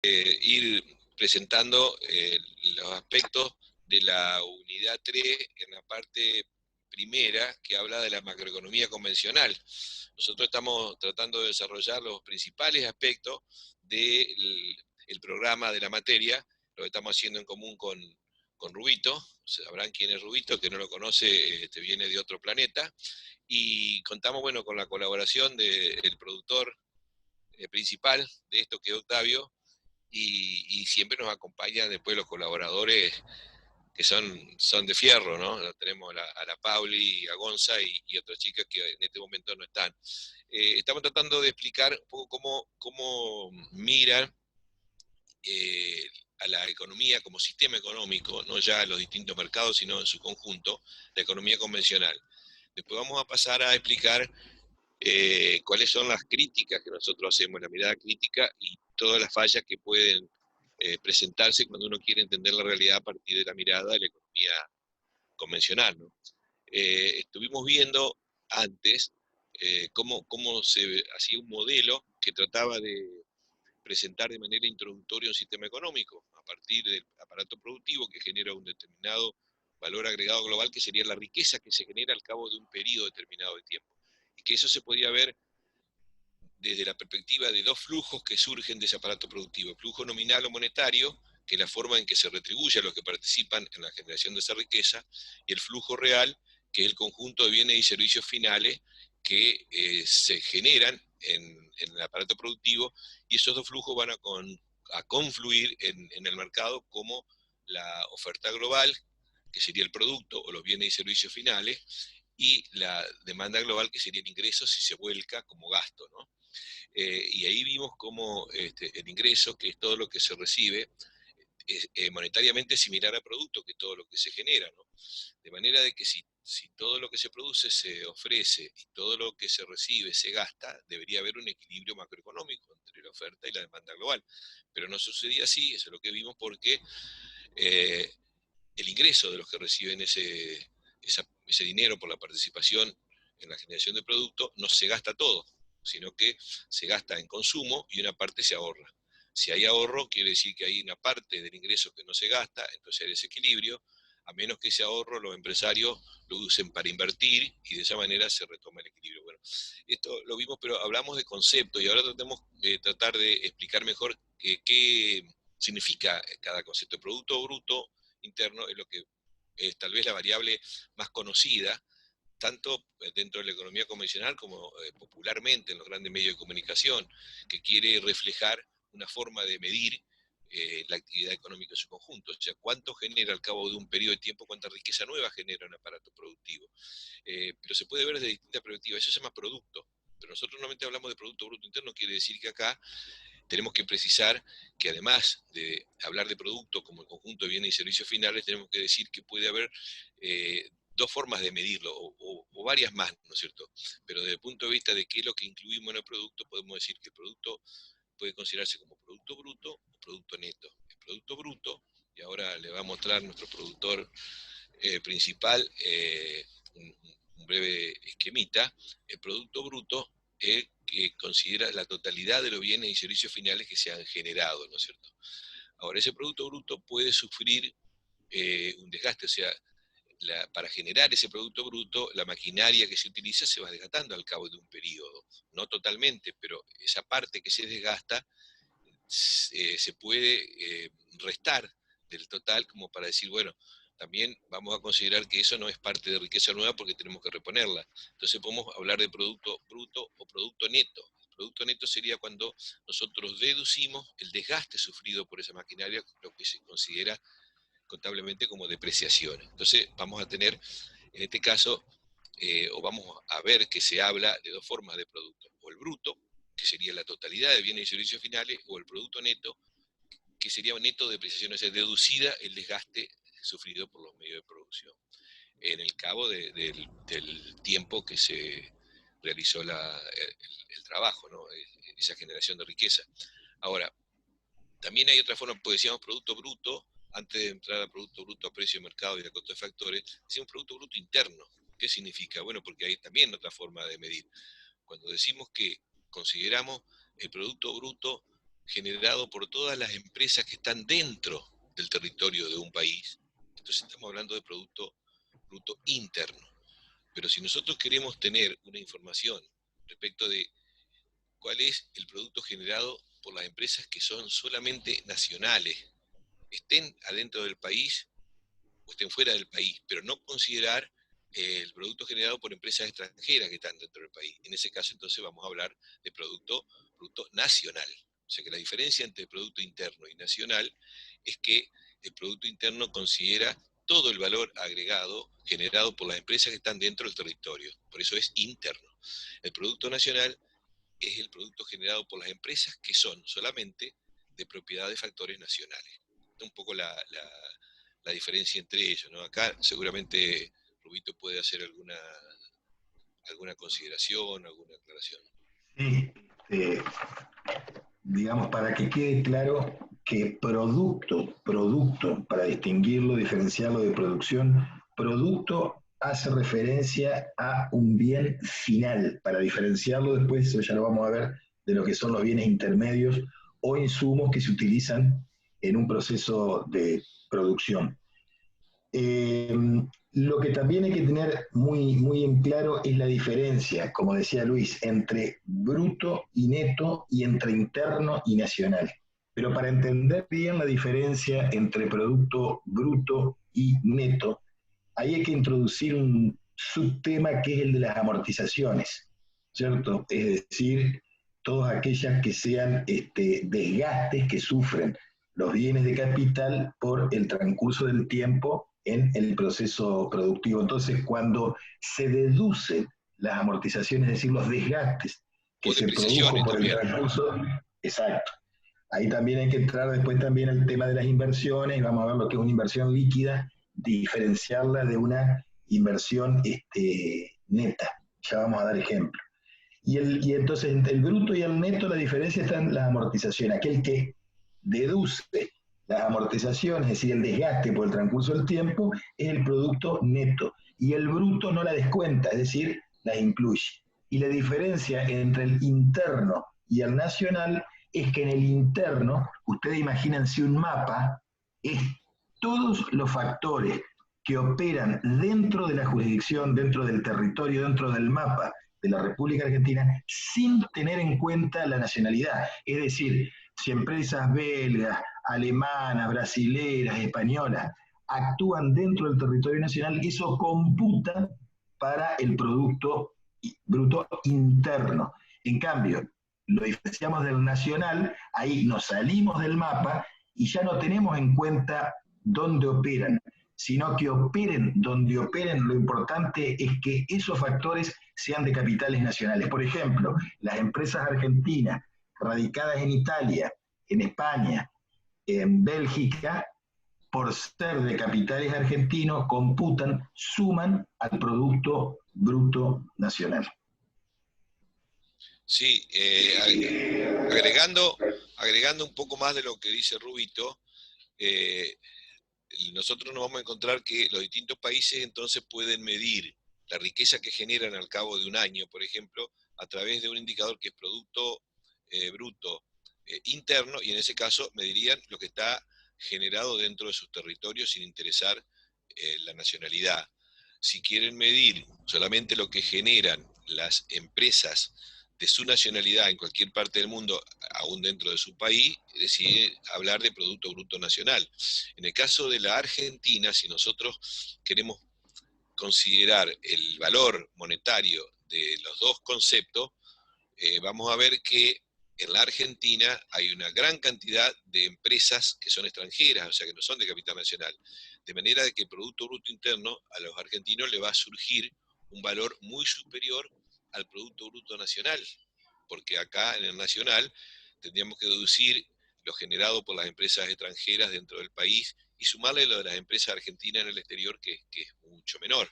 ir presentando los aspectos de la unidad 3 en la parte primera, que habla de la macroeconomía convencional. Nosotros estamos tratando de desarrollar los principales aspectos del programa de la materia, lo que estamos haciendo en común con Rubito. Sabrán quién es Rubito, que no lo conoce, viene de otro planeta, y contamos, bueno, con la colaboración del productor principal de esto, que es Octavio, y siempre nos acompañan después los colaboradores que son de fierro, ¿no? Tenemos a la Pauli, a Gonza y otras chicas que en este momento no están. Estamos tratando de explicar un poco cómo miran eh, a la economía como sistema económico, no ya a los distintos mercados, sino en su conjunto, la economía convencional. Después vamos a pasar a explicar cuáles son las críticas que nosotros hacemos, la mirada crítica y todas las fallas que pueden presentarse cuando uno quiere entender la realidad a partir de la mirada de la economía convencional, ¿no? Estuvimos viendo antes cómo se hacía un modelo que trataba de presentar de manera introductoria un sistema económico a partir del aparato productivo que genera un determinado valor agregado global, que sería la riqueza que se genera al cabo de un periodo determinado de tiempo. Y que eso se podía ver desde la perspectiva de dos flujos que surgen de ese aparato productivo: el flujo nominal o monetario, que es la forma en que se retribuye a los que participan en la generación de esa riqueza, y el flujo real, que es el conjunto de bienes y servicios finales que se generan en el aparato productivo, y esos dos flujos van a confluir en el mercado como la oferta global, que sería el producto o los bienes y servicios finales, y la demanda global, que sería el ingreso si se vuelca como gasto, ¿no? Y ahí vimos cómo el ingreso, que es todo lo que se recibe, es monetariamente similar al producto, que es todo lo que se genera, ¿no? De manera de que si todo lo que se produce se ofrece y todo lo que se recibe se gasta, debería haber un equilibrio macroeconómico entre la oferta y la demanda global. Pero no sucedía así, eso es lo que vimos, porque eh, el ingreso de los que reciben ese dinero por la participación en la generación de producto no se gasta todo, sino que se gasta en consumo y una parte se ahorra. Si hay ahorro, quiere decir que hay una parte del ingreso que no se gasta, entonces hay desequilibrio, a menos que ese ahorro los empresarios lo usen para invertir y de esa manera se retoma el equilibrio. Bueno, esto lo vimos, pero hablamos de conceptos y ahora tratemos de tratar de explicar mejor qué significa cada concepto. El producto bruto interno es lo que es tal vez la variable más conocida, tanto dentro de la economía convencional como popularmente en los grandes medios de comunicación, que quiere reflejar una forma de medir la actividad económica en su conjunto, o sea, cuánto genera al cabo de un periodo de tiempo, cuánta riqueza nueva genera un aparato productivo. Pero se puede ver desde distintas perspectivas, eso se llama producto. Pero nosotros normalmente hablamos de Producto Bruto Interno, quiere decir que acá tenemos que precisar que, además de hablar de producto como el conjunto de bienes y servicios finales, tenemos que decir que puede haber dos formas de medirlo, o varias más, ¿no es cierto? Pero desde el punto de vista de qué es lo que incluimos en el producto, podemos decir que el producto puede considerarse como producto bruto o producto neto. El producto bruto, y ahora le va a mostrar nuestro productor principal un breve esquemita. El producto bruto que considera la totalidad de los bienes y servicios finales que se han generado, ¿no es cierto? Ahora, ese producto bruto puede sufrir un desgaste, o sea, para generar ese producto bruto, la maquinaria que se utiliza se va desgastando al cabo de un periodo. No totalmente, pero esa parte que se desgasta se puede restar del total, como para decir, bueno, también vamos a considerar que eso no es parte de riqueza nueva porque tenemos que reponerla. Entonces podemos hablar de producto bruto o producto neto. El producto neto sería cuando nosotros deducimos el desgaste sufrido por esa maquinaria, lo que se considera contablemente como depreciación. Entonces vamos a tener, en este caso, o vamos a ver que se habla de dos formas de producto: o el bruto, que sería la totalidad de bienes y servicios finales, o el producto neto, que sería un neto de depreciación, o sea, deducida el desgaste sufrido por los medios de producción en el cabo del tiempo que se realizó el trabajo, ¿no? Esa generación de riqueza. Ahora, también hay otra forma, pues decíamos producto bruto, antes de entrar a producto bruto a precio de mercado y a costo de factores, decíamos producto bruto interno. ¿Qué significa? Bueno, porque hay también otra forma de medir. Cuando decimos que consideramos el producto bruto generado por todas las empresas que están dentro del territorio de un país. Entonces estamos hablando de Producto Bruto Interno. Pero si nosotros queremos tener una información respecto de cuál es el producto generado por las empresas que son solamente nacionales, estén adentro del país o estén fuera del país, pero no considerar el producto generado por empresas extranjeras que están dentro del país. En ese caso, entonces, vamos a hablar de producto nacional. O sea que la diferencia entre producto interno y nacional es que el producto interno considera todo el valor agregado generado por las empresas que están dentro del territorio. Por eso es interno. El producto nacional es el producto generado por las empresas que son solamente de propiedad de factores nacionales. Un poco la diferencia entre ellos, ¿no? Acá seguramente Rubito puede hacer alguna consideración, alguna aclaración. Sí, digamos, para que quede claro que producto, para distinguirlo, diferenciarlo de producción, producto hace referencia a un bien final. Para diferenciarlo después, eso ya lo vamos a ver, de lo que son los bienes intermedios o insumos que se utilizan en un proceso de producción. Eh, lo que también hay que tener muy en claro es la diferencia, como decía Luis, entre bruto y neto y entre interno y nacional. Pero para entender bien la diferencia entre producto bruto y neto, ahí hay que introducir un subtema que es el de las amortizaciones, ¿cierto? Es decir, todas aquellas que sean desgastes que sufren los bienes de capital por el transcurso del tiempo en el proceso productivo. Entonces, cuando se deducen las amortizaciones, es decir, los desgastes que O se produjo depreciaciones por el también. transcurso, exacto. Ahí también hay que entrar después también al tema de las inversiones, y vamos a ver lo que es una inversión líquida, diferenciarla de una inversión neta. Ya vamos a dar ejemplo. Y entonces entre el bruto y el neto la diferencia está en las amortizaciones. Aquel que deduce las amortizaciones, es decir, el desgaste por el transcurso del tiempo, es el producto neto. Y el bruto no la descuenta, es decir, la incluye. Y la diferencia entre el interno y el nacional es que en el interno, ustedes imagínense un mapa, es todos los factores que operan dentro de la jurisdicción, dentro del territorio, dentro del mapa de la República Argentina, sin tener en cuenta la nacionalidad. Es decir, si empresas belgas, alemanas, brasileras, españolas actúan dentro del territorio nacional, eso computa para el producto bruto interno. En cambio, lo diferenciamos del nacional, ahí nos salimos del mapa y ya no tenemos en cuenta dónde operan, sino que operen donde operen, lo importante es que esos factores sean de capitales nacionales. Por ejemplo, las empresas argentinas radicadas en Italia, en España, en Bélgica, por ser de capitales argentinos, computan, suman al Producto Bruto Nacional. Sí, agregando un poco más de lo que dice Rubito, eh, nosotros nos vamos a encontrar que los distintos países entonces pueden medir la riqueza que generan al cabo de un año, por ejemplo, a través de un indicador que es Producto Bruto Interno, y en ese caso medirían lo que está generado dentro de sus territorios sin interesar la nacionalidad. Si quieren medir solamente lo que generan las empresas de su nacionalidad en cualquier parte del mundo, aún dentro de su país, decide hablar de Producto Bruto Nacional. En el caso de la Argentina, si nosotros queremos considerar el valor monetario de los dos conceptos, vamos a ver que en la Argentina hay una gran cantidad de empresas que son extranjeras, o sea que no son de capital nacional. De manera de que el Producto Bruto Interno a los argentinos le va a surgir un valor muy superior al Producto Bruto Nacional, porque acá en el nacional tendríamos que deducir lo generado por las empresas extranjeras dentro del país y sumarle lo de las empresas argentinas en el exterior, que es mucho menor.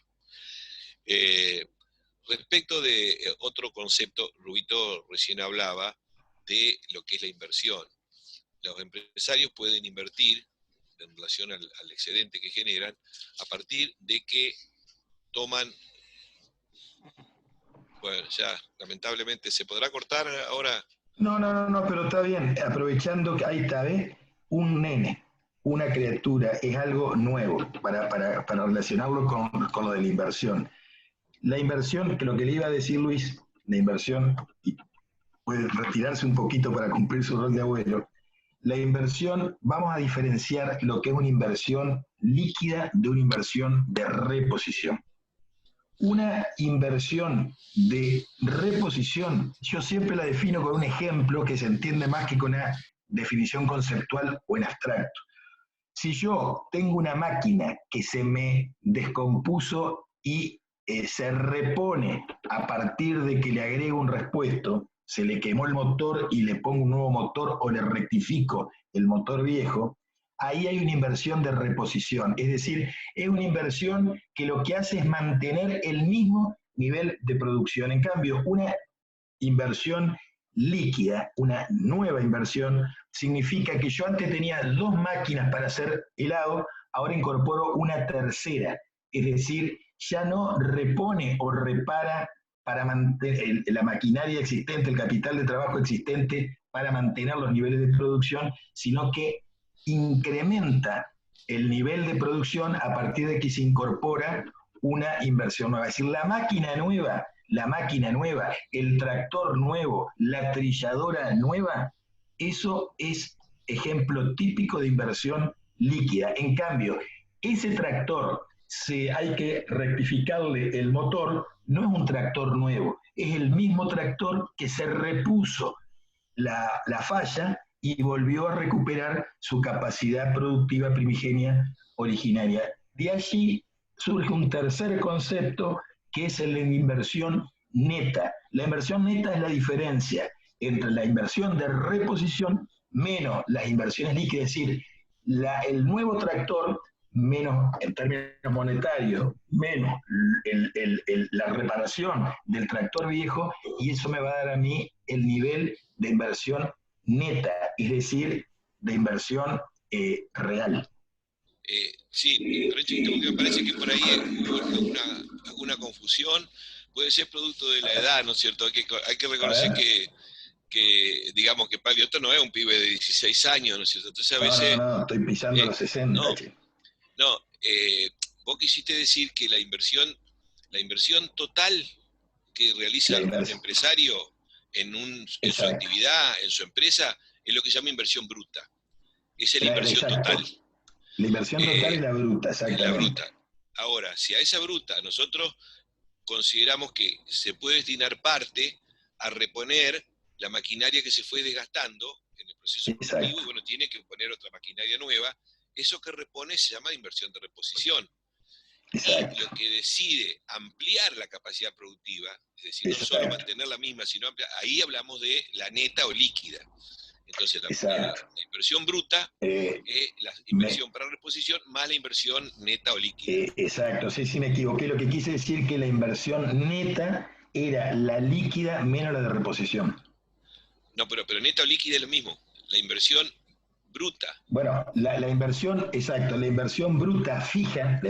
Respecto de otro concepto, Rubito recién hablaba de lo que es la inversión. Los empresarios pueden invertir en relación al excedente que generan a partir de que toman, bueno, ya lamentablemente se podrá cortar ahora. No, pero está bien, aprovechando que ahí está, ¿ves? Un nene, una criatura, es algo nuevo para relacionarlo con lo de la inversión. La inversión, que lo que le iba a decir Luis, la inversión, y puede retirarse un poquito para cumplir su rol de abuelo, la inversión, vamos a diferenciar lo que es una inversión líquida de una inversión de reposición. Una inversión de reposición, yo siempre la defino con un ejemplo que se entiende más que con una definición conceptual o en abstracto. Si yo tengo una máquina que se me descompuso y se repone a partir de que le agrego un repuesto, se le quemó el motor y le pongo un nuevo motor o le rectifico el motor viejo, ahí hay una inversión de reposición. Es decir, es una inversión que lo que hace es mantener el mismo nivel de producción. En cambio, una inversión líquida, una nueva inversión, significa que yo antes tenía dos máquinas para hacer helado, ahora incorporo una tercera. Es decir, ya no repone o repara para mantener la maquinaria existente, el capital de trabajo existente para mantener los niveles de producción, sino que incrementa el nivel de producción a partir de que se incorpora una inversión nueva. Es decir, la máquina nueva, el tractor nuevo, la trilladora nueva, eso es ejemplo típico de inversión líquida. En cambio, ese tractor, si hay que rectificarle el motor, no es un tractor nuevo, es el mismo tractor que se repuso la falla y volvió a recuperar su capacidad productiva primigenia originaria. De allí surge un tercer concepto que es el de inversión neta. La inversión neta es la diferencia entre la inversión de reposición menos las inversiones líquidas, es decir, el nuevo tractor menos en términos monetarios, menos la reparación del tractor viejo, y eso me va a dar a mí el nivel de inversión neta, es decir, de inversión real. Sí, Renchito, porque me parece que por ahí hubo alguna confusión, puede ser producto de la edad, ¿no es cierto? Hay que A reconocer ver. digamos que Pagliotto no es un pibe de 16 años, ¿no es cierto? Entonces a veces, No, estoy pisando eh, los 60, no, che. no, vos quisiste decir que la inversión total que realiza La un inversión. empresario en su Exacto. actividad, en su empresa, es lo que se llama inversión bruta. Esa es la inversión Exacto. total, La inversión total es eh, la bruta, es la exactamente. bruta. Ahora, si a esa bruta nosotros consideramos que se puede destinar parte a reponer la maquinaria que se fue desgastando en el proceso productivo y Exacto. bueno, tiene que poner otra maquinaria nueva, eso que repone se llama inversión de reposición. Y Exacto. lo que decide ampliar la capacidad productiva, es decir, no solo Exacto. mantener la misma, sino ampliar, ahí hablamos de la neta o líquida. Entonces, Exacto. la inversión bruta Eh, es la me, inversión para reposición más la inversión neta o líquida. exacto, sí, sí me equivoqué. Lo que quise decir que la inversión neta era la líquida menos la de reposición. No, pero neta o líquida es lo mismo. La inversión bruta. Bueno, la inversión, exacto, la inversión bruta fija,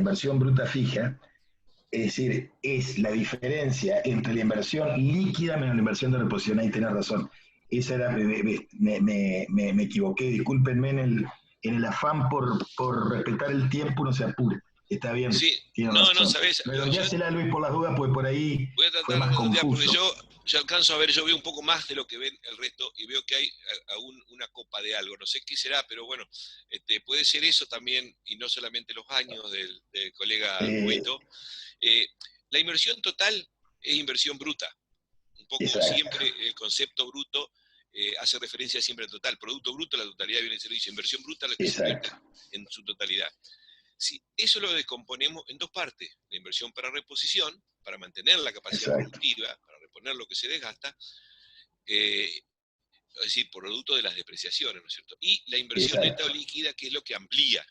es decir, es la diferencia entre la inversión líquida menos la inversión de reposición. Ahí tenés razón. Esa era, me equivoqué, discúlpenme en el afán por respetar el tiempo, no se apure. Está bien, Sí, tiene no, razón. sabes, yo Redondeásela, Luis, por las dudas, pues por ahí voy a fue tratar de más redondear porque confuso. yo alcanzo a ver, yo veo un poco más de lo que ven el resto y veo que hay aún una copa de algo. No sé qué será, pero bueno, puede ser eso también y no solamente los años del colega Eh, Cueto. Eh, la inversión total es inversión bruta. Un poco exacto, siempre el concepto bruto hace referencia siempre al total. Producto bruto, la totalidad viene a ser dicho. Inversión bruta, lo que se invierte exacto, en su totalidad. Si eso lo descomponemos en dos partes, la inversión para reposición, para mantener la capacidad exacto, productiva, para reponer lo que se desgasta, es decir, por producto de las depreciaciones, ¿no es cierto? Y la inversión neta o exacto, líquida, que es lo que amplía.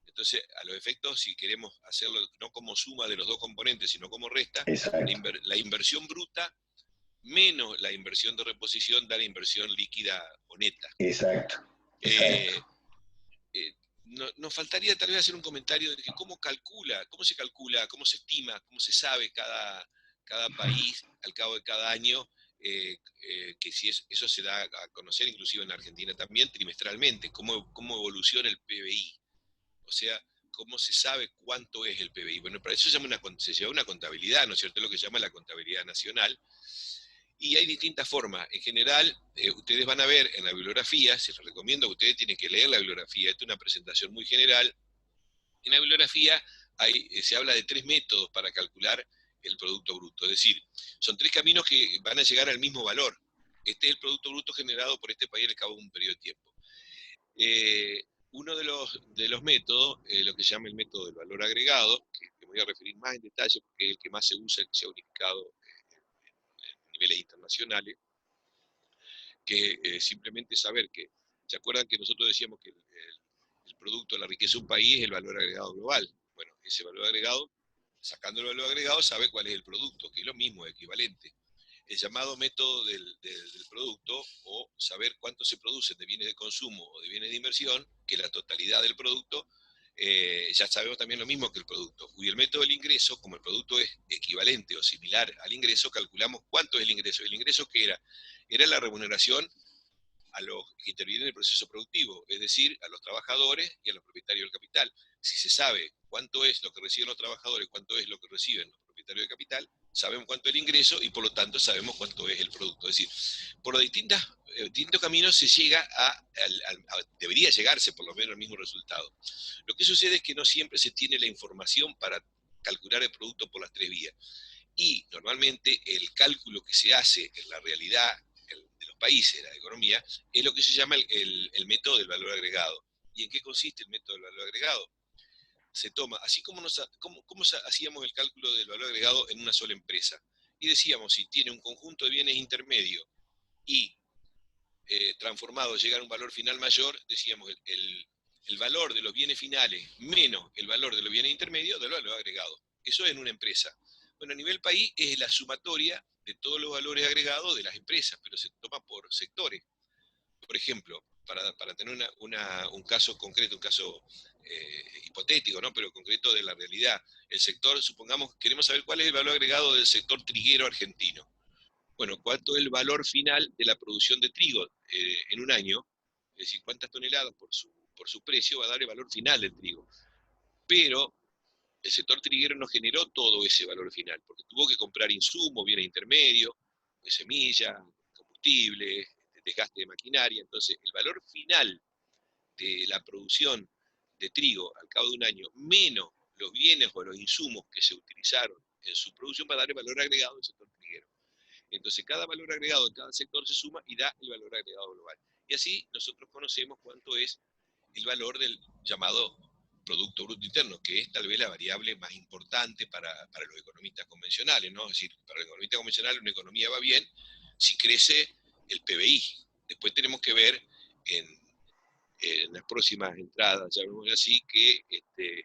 Entonces, a los efectos, si queremos hacerlo no como suma de los dos componentes, sino como resta, exacto, la inversión bruta menos la inversión de reposición da la inversión líquida o neta. exacto, exacto. Eh, nos faltaría tal vez hacer un comentario de que cómo se calcula, cómo se estima, cómo se sabe cada país al cabo de cada año que si eso se da a conocer inclusive en Argentina también trimestralmente, cómo evoluciona el PBI, o sea, cómo se sabe cuánto es el PBI. Bueno, para eso se llama una contabilidad, ¿no es cierto? Lo que se llama la contabilidad nacional. Y hay distintas formas. En general, ustedes van a ver en la bibliografía, se les recomiendo que ustedes tienen que leer la bibliografía, esta es una presentación muy general. En la bibliografía se habla de 3 métodos para calcular el Producto Bruto, es decir, son 3 caminos que van a llegar al mismo valor. Este es el Producto Bruto generado por este país al cabo de un periodo de tiempo. Uno de los métodos, lo que se llama el método del valor agregado, que me voy a referir más en detalle porque es el que más se usa, que se ha unificado en niveles internacionales, que simplemente saber que, ¿se acuerdan que nosotros decíamos que el producto de la riqueza de un país es el valor agregado global? Bueno, ese valor agregado, sacando el valor agregado, sabe cuál es el producto, que es lo mismo, equivalente. El llamado método del producto, o saber cuánto se produce de bienes de consumo o de bienes de inversión, que la totalidad del producto, ya sabemos también lo mismo que el producto. Y el método del ingreso, como el producto es equivalente o similar al ingreso, calculamos cuánto es el ingreso. ¿El ingreso qué era? Era la remuneración a los que intervienen en el proceso productivo, es decir, a los trabajadores y a los propietarios del capital. Si se sabe cuánto es lo que reciben los trabajadores, cuánto es lo que reciben los propietarios de capital, sabemos cuánto es el ingreso y por lo tanto sabemos cuánto es el producto. Es decir, por los distintos caminos se llega debería llegarse por lo menos al mismo resultado. Lo que sucede es que no siempre se tiene la información para calcular el producto por las 3 vías. Y normalmente el cálculo que se hace en la realidad de los países, de la economía, es lo que se llama el método del valor agregado. ¿Y en qué consiste el método del valor agregado? Se toma, así como hacíamos el cálculo del valor agregado en una sola empresa. Y decíamos, si tiene un conjunto de bienes intermedios y transformado llega a un valor final mayor, decíamos el valor de los bienes finales menos el valor de los bienes intermedios del valor agregado. Eso es en una empresa. Bueno, a nivel país es la sumatoria de todos los valores agregados de las empresas, pero se toma por sectores. Por ejemplo, para tener un caso concreto, un caso hipotético, ¿no? Pero concreto de la realidad, el sector, supongamos, queremos saber cuál es el valor agregado del sector triguero argentino. Bueno, ¿cuánto es el valor final de la producción de trigo en un año? Es decir, cuántas toneladas por su precio va a dar el valor final del trigo. Pero el sector triguero no generó todo ese valor final, porque tuvo que comprar insumos, bienes intermedios, semillas, combustible, desgaste de maquinaria. Entonces, el valor final de la producción de trigo al cabo de un año, menos los bienes o los insumos que se utilizaron en su producción, va a dar el valor agregado del sector triguero. Entonces, cada valor agregado de cada sector se suma y da el valor agregado global. Y así nosotros conocemos cuánto es el valor del llamado Producto Bruto Interno, que es tal vez la variable más importante para los economistas convencionales, ¿no? Es decir, para el economista convencional una economía va bien si crece el PBI. Después tenemos que ver en las próximas entradas, llamémoslo así, que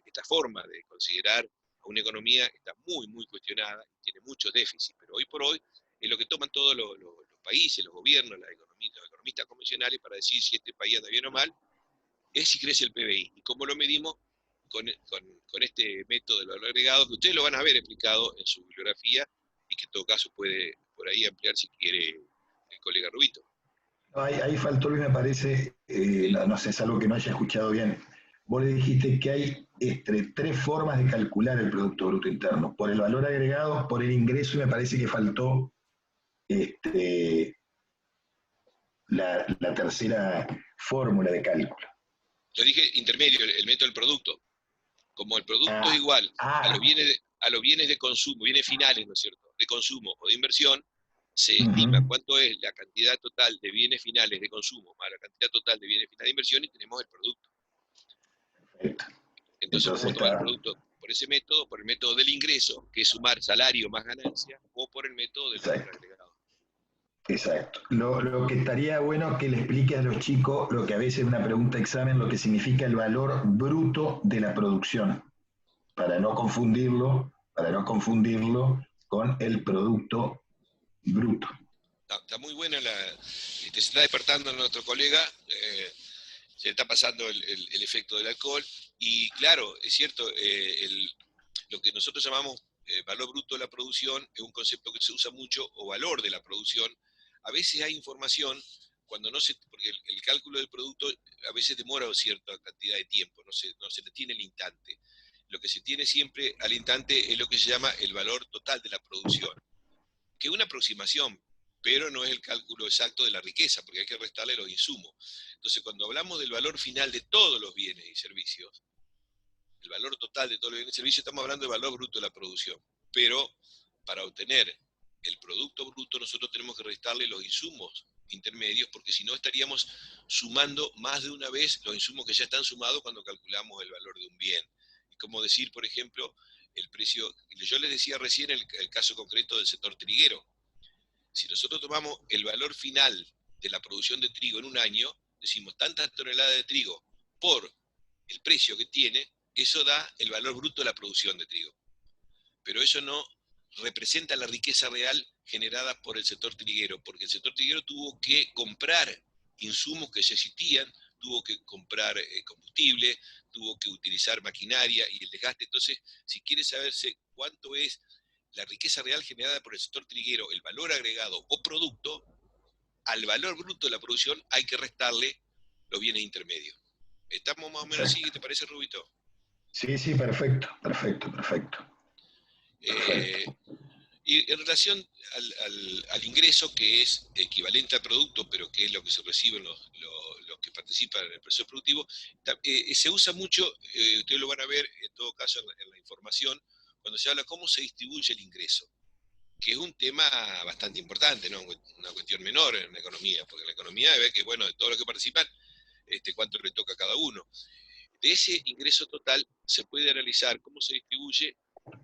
esta forma de considerar a una economía está muy, muy cuestionada, tiene mucho déficit, pero hoy por hoy es lo que toman todos los países, los gobiernos, los economistas convencionales para decir si este país anda bien o mal, es si crece el PBI. ¿Y cómo lo medimos? Con este método del valor agregado, que ustedes lo van a ver explicado en su bibliografía y que en todo caso puede por ahí ampliar si quiere el colega Rubito. Ahí faltó, Luis, me parece, no sé, es algo que no haya escuchado bien. Vos le dijiste que hay 3 formas de calcular el Producto Bruto Interno, por el valor agregado, por el ingreso, y me parece que faltó este, la tercera fórmula de cálculo. Yo dije intermedio, el método del producto. Como el producto es igual a los bienes de consumo, bienes finales, ¿no es cierto?, de consumo o de inversión, se estima cuánto es la cantidad total de bienes finales de consumo más la cantidad total de bienes finales de inversión y tenemos el producto. Perfecto. Entonces podemos tomar el producto por ese método, por el método del ingreso, que es sumar salario más ganancia, o por el método del valor agregado. Exacto. Lo que estaría bueno que le explique a los chicos lo que a veces es una pregunta de examen, lo que significa el valor bruto de la producción, para no confundirlo con el producto bruto. Está muy buena se está despertando nuestro colega, se está pasando el efecto del alcohol, y claro, es cierto, lo que nosotros llamamos valor bruto de la producción es un concepto que se usa mucho, o valor de la producción, a veces hay información cuando no se, porque el cálculo del producto a veces demora cierta cantidad de tiempo, no se le tiene el instante. Lo que se tiene siempre al instante es lo que se llama el valor total de la producción, que es una aproximación, pero no es el cálculo exacto de la riqueza, porque hay que restarle los insumos. Entonces, cuando hablamos del valor final de todos los bienes y servicios, el valor total de todos los bienes y servicios, estamos hablando del valor bruto de la producción. Pero para obtener el producto bruto, nosotros tenemos que restarle los insumos intermedios, porque si no estaríamos sumando más de una vez los insumos que ya están sumados cuando calculamos el valor de un bien. Es como decir, por ejemplo, el precio, yo les decía recién el caso concreto del sector triguero. Si nosotros tomamos el valor final de la producción de trigo en un año, decimos tantas toneladas de trigo por el precio que tiene, eso da el valor bruto de la producción de trigo. Pero eso no representa la riqueza real generada por el sector triguero, porque el sector triguero tuvo que comprar insumos que ya existían, tuvo que comprar combustible, tuvo que utilizar maquinaria y el desgaste. Entonces, si quiere saberse cuánto es la riqueza real generada por el sector triguero, el valor agregado o producto, al valor bruto de la producción hay que restarle los bienes intermedios. ¿Estamos más o menos así? Exacto. ¿Te parece, Rubito? Sí, sí, perfecto, perfecto, perfecto. Eh, Perfecto. y en relación al ingreso, que es equivalente al producto, pero que es lo que se reciben los que participan en el proceso productivo, se usa mucho, ustedes lo van a ver en todo caso en la información, cuando se habla cómo se distribuye el ingreso, que es un tema bastante importante, ¿no? Una cuestión menor en la economía, porque en la economía ve que, bueno, de todos los que participan, cuánto le toca a cada uno. De ese ingreso total se puede analizar cómo se distribuye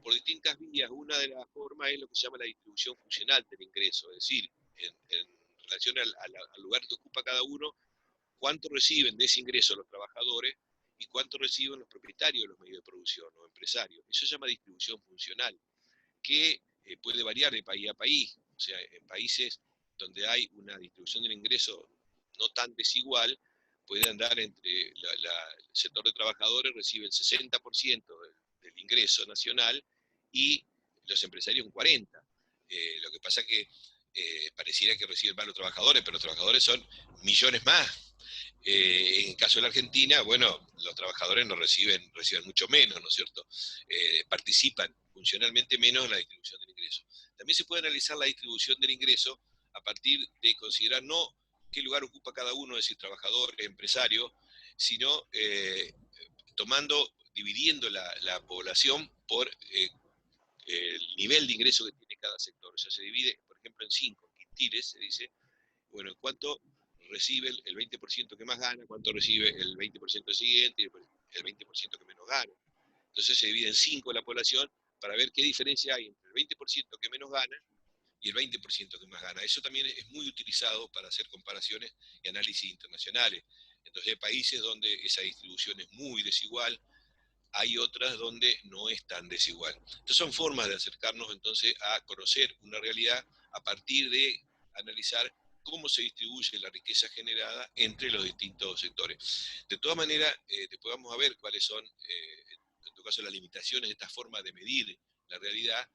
por distintas vías. Una de las formas es lo que se llama la distribución funcional del ingreso, es decir, en relación al lugar que ocupa cada uno, cuánto reciben de ese ingreso los trabajadores y cuánto reciben los propietarios de los medios de producción, los empresarios. Eso se llama distribución funcional, que puede variar de país a país. O sea, en países donde hay una distribución del ingreso no tan desigual, puede andar entre el sector de trabajadores recibe el 60% del ingreso nacional y los empresarios un 40%. Lo que pasa que pareciera que reciben más los trabajadores, pero los trabajadores son millones más. En el caso de la Argentina, bueno, los trabajadores no reciben mucho menos, ¿no es cierto? Participan funcionalmente menos en la distribución del ingreso. También se puede analizar la distribución del ingreso a partir de considerar no qué lugar ocupa cada uno, es decir, trabajador, empresario, sino dividiendo la población por el nivel de ingreso que tiene cada sector. O sea, se divide, por ejemplo, en 5 quintiles, se dice, bueno, en cuánto recibe el 20% que más gana, cuánto recibe el 20% siguiente y el 20% que menos gana. Entonces se divide en 5 la población para ver qué diferencia hay entre el 20% que menos gana y el 20% que más gana. Eso también es muy utilizado para hacer comparaciones y análisis internacionales. Entonces hay países donde esa distribución es muy desigual, hay otras donde no es tan desigual. Entonces son formas de acercarnos entonces a conocer una realidad a partir de analizar cómo se distribuye la riqueza generada entre los distintos sectores. De todas maneras, después vamos a ver cuáles son, en todo caso, las limitaciones de esta forma de medir la realidad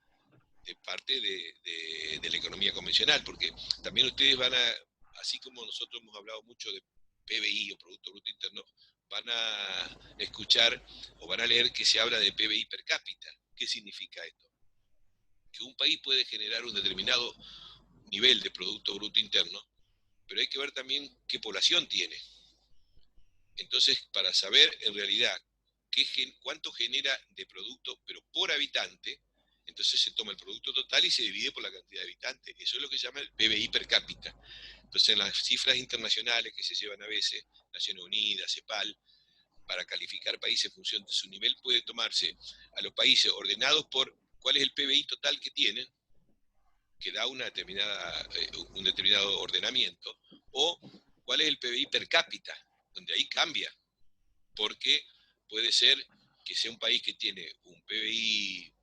de parte de la economía convencional, porque también ustedes van a, así como nosotros hemos hablado mucho de PBI o Producto Bruto Interno, van a escuchar o van a leer que se habla de PBI per cápita. ¿Qué significa esto? Que un país puede generar un determinado nivel de Producto Bruto Interno, pero hay que ver también qué población tiene. Entonces, para saber en realidad cuánto genera de producto, pero por habitante, entonces se toma el producto total y se divide por la cantidad de habitantes. Eso es lo que se llama el PBI per cápita. Entonces, en las cifras internacionales que se llevan a veces, Naciones Unidas, CEPAL, para calificar países en función de su nivel, puede tomarse a los países ordenados por cuál es el PBI total que tienen, que da un determinado ordenamiento, o cuál es el PBI per cápita, donde ahí cambia, porque puede ser que sea un país que tiene un PBI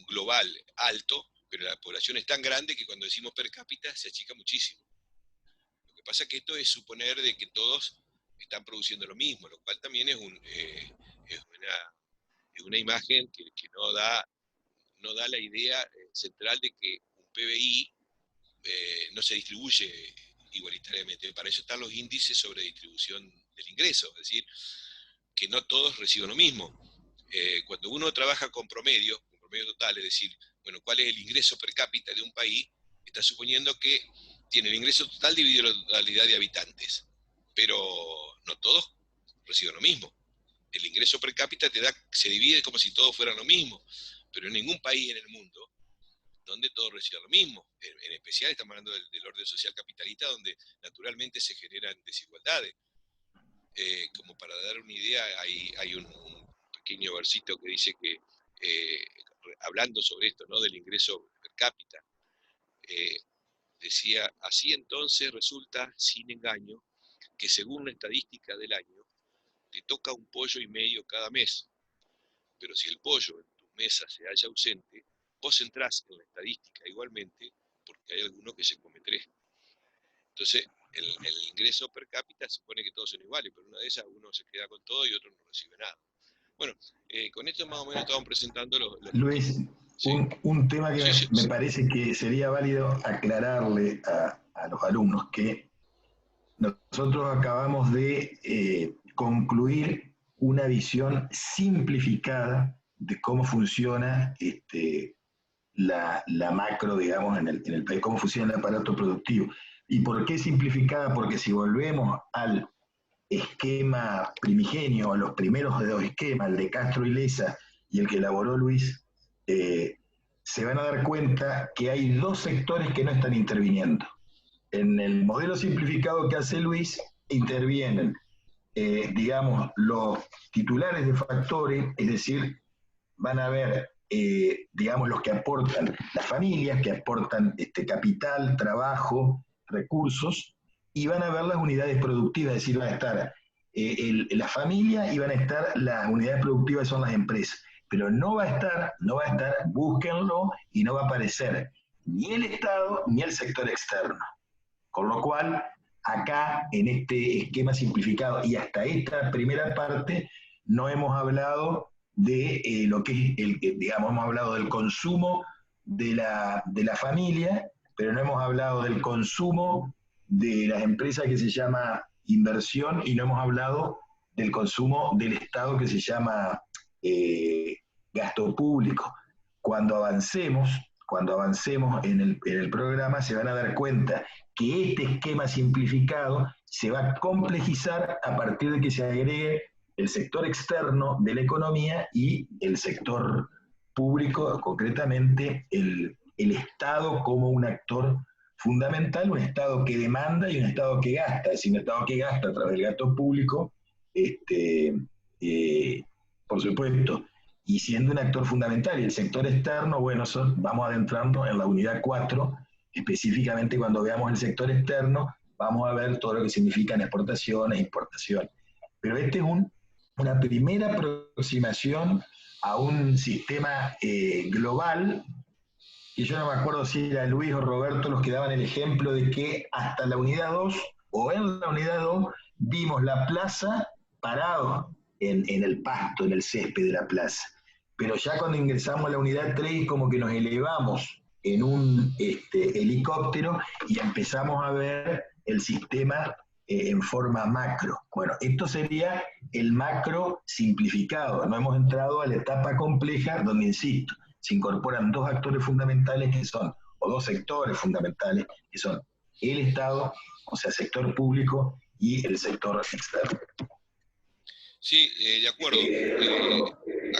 global alto, pero la población es tan grande que cuando decimos per cápita se achica muchísimo. Lo que pasa es que esto es suponer de que todos están produciendo lo mismo, lo cual también es una imagen que no da la idea central de que un PBI no se distribuye igualitariamente. Para eso están los índices sobre distribución del ingreso, es decir, que no todos reciben lo mismo. Cuando uno trabaja con promedio total, es decir, bueno, cuál es el ingreso per cápita de un país, está suponiendo que tiene el ingreso total dividido en la totalidad de habitantes, pero no todos reciben lo mismo. El ingreso per cápita se divide como si todos fueran lo mismo, pero en ningún país en el mundo donde todos reciben lo mismo. En especial estamos hablando del orden social capitalista, donde naturalmente se generan desigualdades. Como para dar una idea, hay un pequeño versito que dice que, hablando sobre esto, ¿no?, del ingreso per cápita, decía, así entonces resulta, sin engaño, que según la estadística del año, te toca un pollo y medio cada mes, pero si el pollo en tu mesa se halla ausente, vos entrás en la estadística igualmente, porque hay alguno que se come 3. Entonces, el ingreso per cápita se supone que todos son iguales, pero una de esas uno se queda con todo y otro no recibe nada. Bueno, con esto más o menos estamos presentando los Luis, sí, un tema que sí, sí, me sí. parece que sería válido aclararle a los alumnos, que nosotros acabamos de concluir una visión simplificada de cómo funciona la macro, digamos, en el país, cómo funciona el aparato productivo. ¿Y por qué simplificada? Porque si volvemos al esquema primigenio, a los primeros de dos esquemas, el de Castro y Leza y el que elaboró Luis, se van a dar cuenta que hay dos sectores que no están interviniendo. En el modelo simplificado que hace Luis, intervienen, digamos, los titulares de factores, es decir, van a ver, digamos, los que aportan, las familias que aportan capital, trabajo, recursos, y van a ver las unidades productivas, es decir, van a estar la familia y van a estar las unidades productivas, son las empresas. Pero no va a estar, búsquenlo, y no va a aparecer ni el Estado ni el sector externo. Con lo cual, acá, en este esquema simplificado y hasta esta primera parte, no hemos hablado de lo que es, digamos, hemos hablado del consumo de la familia, pero no hemos hablado del consumo de las empresas que se llama inversión y no hemos hablado del consumo del Estado que se llama eh, gasto público. Cuando avancemos, cuando avancemos en el programa, se van a dar cuenta que este esquema simplificado se va a complejizar a partir de que se agregue el sector externo de la economía y el sector público, concretamente el Estado como un actor fundamental, un Estado que demanda y un Estado que gasta, es decir, un Estado que gasta a través del gasto público, por supuesto, y siendo un actor fundamental. Y el sector externo, bueno, eso vamos adentrando en la unidad 4, específicamente cuando veamos el sector externo, vamos a ver todo lo que significan exportaciones, importaciones. Pero este es una primera aproximación a un sistema global, que yo no me acuerdo si era Luis o Roberto los que daban el ejemplo de que hasta la unidad 2 o en la unidad 2 vimos la plaza parado en el pasto, en el césped de la plaza. Pero ya cuando ingresamos a la unidad 3, como que nos elevamos en un helicóptero y empezamos a ver el sistema en forma macro. Bueno, esto sería el macro simplificado. No hemos entrado a la etapa compleja donde, insisto, se incorporan dos actores fundamentales que son, o dos sectores fundamentales que son el Estado, o sea, sector público, y el sector externo. Sí, de acuerdo.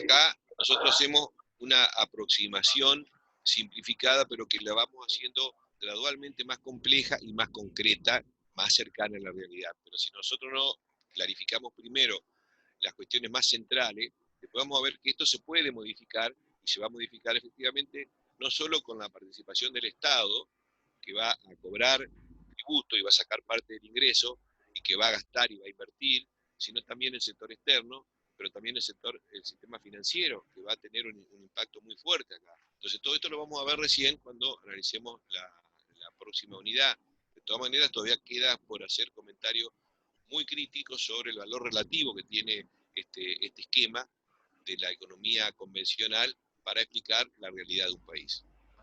Acá nosotros hacemos una aproximación simplificada, pero que la vamos haciendo gradualmente más compleja y más concreta, más cercana a la realidad. Pero si nosotros no clarificamos primero las cuestiones más centrales, después vamos a ver que esto se puede modificar y se va a modificar efectivamente no solo con la participación del Estado, que va a cobrar tributo y va a sacar parte del ingreso y que va a gastar y va a invertir, sino también el sector externo, pero también el sistema financiero, que va a tener un impacto muy fuerte acá. Entonces todo esto lo vamos a ver recién cuando analicemos la próxima unidad. De todas maneras, todavía queda por hacer comentarios muy críticos sobre el valor relativo que tiene este esquema de la economía convencional para explicar la realidad de un país.